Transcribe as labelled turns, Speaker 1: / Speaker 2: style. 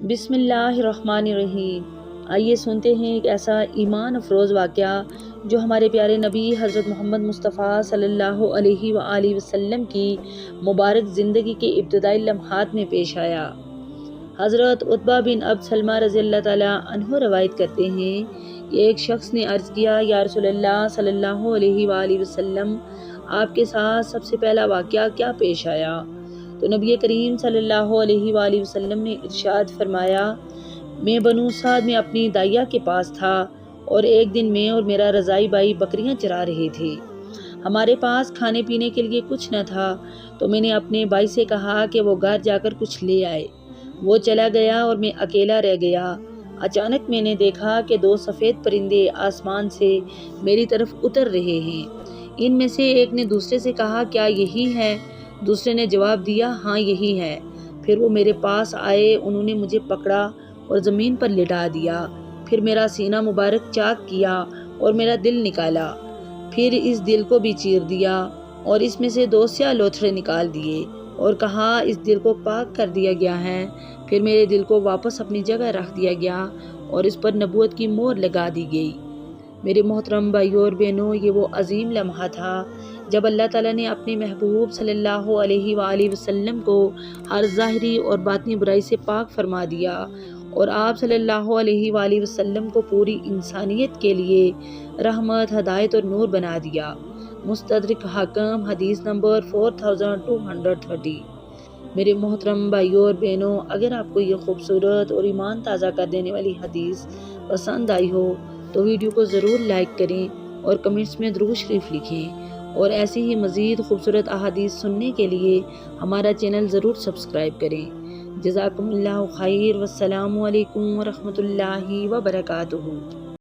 Speaker 1: بسم اللہ الرحمن الرحیم۔ آئیے سنتے ہیں ایک ایسا ایمان افروز واقعہ جو ہمارے پیارے نبی حضرت محمد مصطفیٰ صلی اللہ علیہ وآلہ وسلم کی مبارک زندگی کے ابتدائی لمحات میں پیش آیا۔ حضرت عتبہ بن عبد سلمہ رضی اللہ تعالیٰ عنہ روایت کرتے ہیں کہ ایک شخص نے عرض کیا، یا رسول اللہ صلی اللہ علیہ وآلہ وسلم، آپ کے ساتھ سب سے پہلا واقعہ کیا پیش آیا؟ تو نبی کریم صلی اللہ علیہ وآلہ وسلم نے ارشاد فرمایا، میں بنو سعد میں اپنی دائیا کے پاس تھا اور ایک دن میں اور میرا رضائی بھائی بکریاں چرا رہے تھے۔ ہمارے پاس کھانے پینے کے لیے کچھ نہ تھا، تو میں نے اپنے بھائی سے کہا کہ وہ گھر جا کر کچھ لے آئے۔ وہ چلا گیا اور میں اکیلا رہ گیا۔ اچانک میں نے دیکھا کہ دو سفید پرندے آسمان سے میری طرف اتر رہے ہیں۔ ان میں سے ایک نے دوسرے سے کہا، کیا یہی ہے؟ دوسرے نے جواب دیا، ہاں یہی ہے۔ پھر وہ میرے پاس آئے، انہوں نے مجھے پکڑا اور زمین پر لٹا دیا، پھر میرا سینہ مبارک چاک کیا اور میرا دل نکالا، پھر اس دل کو بھی چیر دیا اور اس میں سے دو سیاہ لوتھڑے نکال دیے اور کہا، اس دل کو پاک کر دیا گیا ہے۔ پھر میرے دل کو واپس اپنی جگہ رکھ دیا گیا اور اس پر نبوت کی مہر لگا دی گئی۔ میرے محترم بھائیوں اور بہنوں، یہ وہ عظیم لمحہ تھا جب اللہ تعالیٰ نے اپنے محبوب صلی اللہ علیہ وآلہ وسلم کو ہر ظاہری اور باطنی برائی سے پاک فرما دیا اور آپ صلی اللہ علیہ وآلہ وسلم کو پوری انسانیت کے لیے رحمت، ہدایت اور نور بنا دیا۔ مستدرک حاکم، حدیث نمبر 4230۔ میرے محترم بھائیوں اور بہنوں، اگر آپ کو یہ خوبصورت اور ایمان تازہ کر دینے والی حدیث پسند آئی ہو تو ویڈیو کو ضرور لائک کریں اور کمنٹس میں درود شریف لکھیں، اور ایسی ہی مزید خوبصورت احادیث سننے کے لیے ہمارا چینل ضرور سبسکرائب کریں۔ جزاکم اللہ خیر، والسلام علیکم ورحمۃ اللہ وبرکاتہ۔